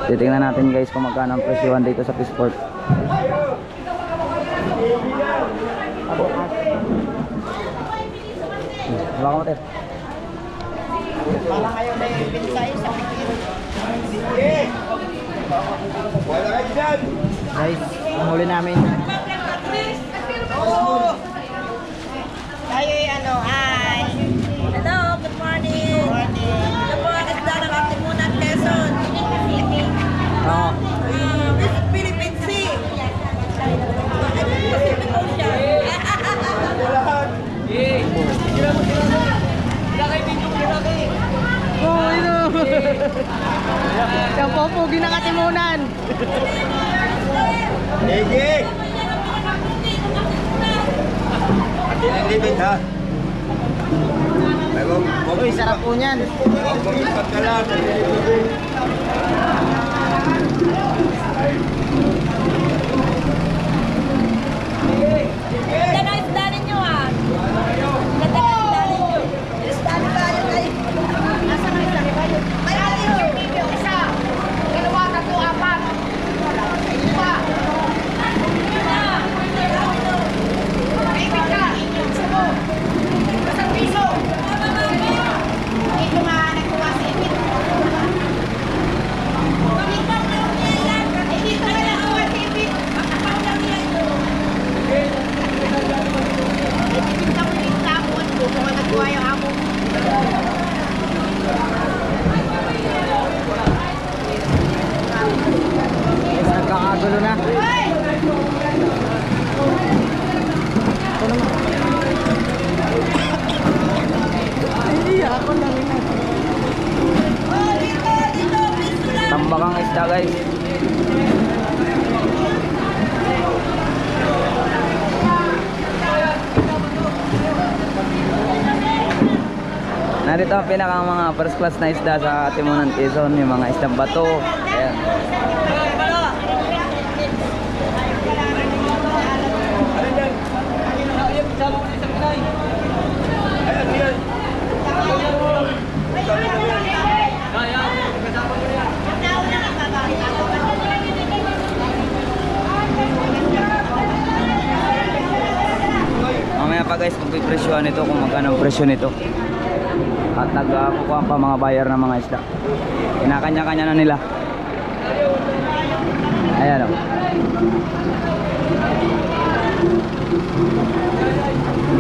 Titingnan natin guys kung magkano ang presyohan dito sa Fishport. Wala ka mater. Parang ayaw na yung pinsay sa pikir. Guys, ang huli namin. Tayo ano, ay. Hello, good morning. Good morning. Ito po ang isda ng Katimunan, Quezon. Oo. Philippine Sea. Pacific Ocean. Oh, ino. Yung popogi ng Katimunan. Ege! Limit ha? Uy, sarap po niyan. Mag-ipat ka lang. Ganda ng isda ninyo ah. Ganda ng isda ninyo. Isda na tayo kayo. Nasa na isda kayo? May tayo. Isa. Dalawa, tatlo, apat. Isa. Baby ka. Isa mo. Isang piso. Ito nga nagkuha sa ipit. Dito na lang kuha sa ipit. Makapaw lang yan. Guys, nagkakagulo na. Tambakang isda guys. Narito ang pinakang mga first class na isda sa Katimunan, Quezon, yung mga isdang bato. Ayan. Mamaya pa guys, magpipresyohan nito kung magkano ang presyo nito. At nagkukuha pa mga buyer ng mga isda. Kinakanya-kanya na nila. Ayan o.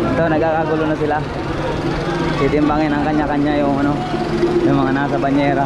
Ito, nagkakagulo na sila. Titimbangin ang kanya-kanya yung ano, yung mga nasa banyera.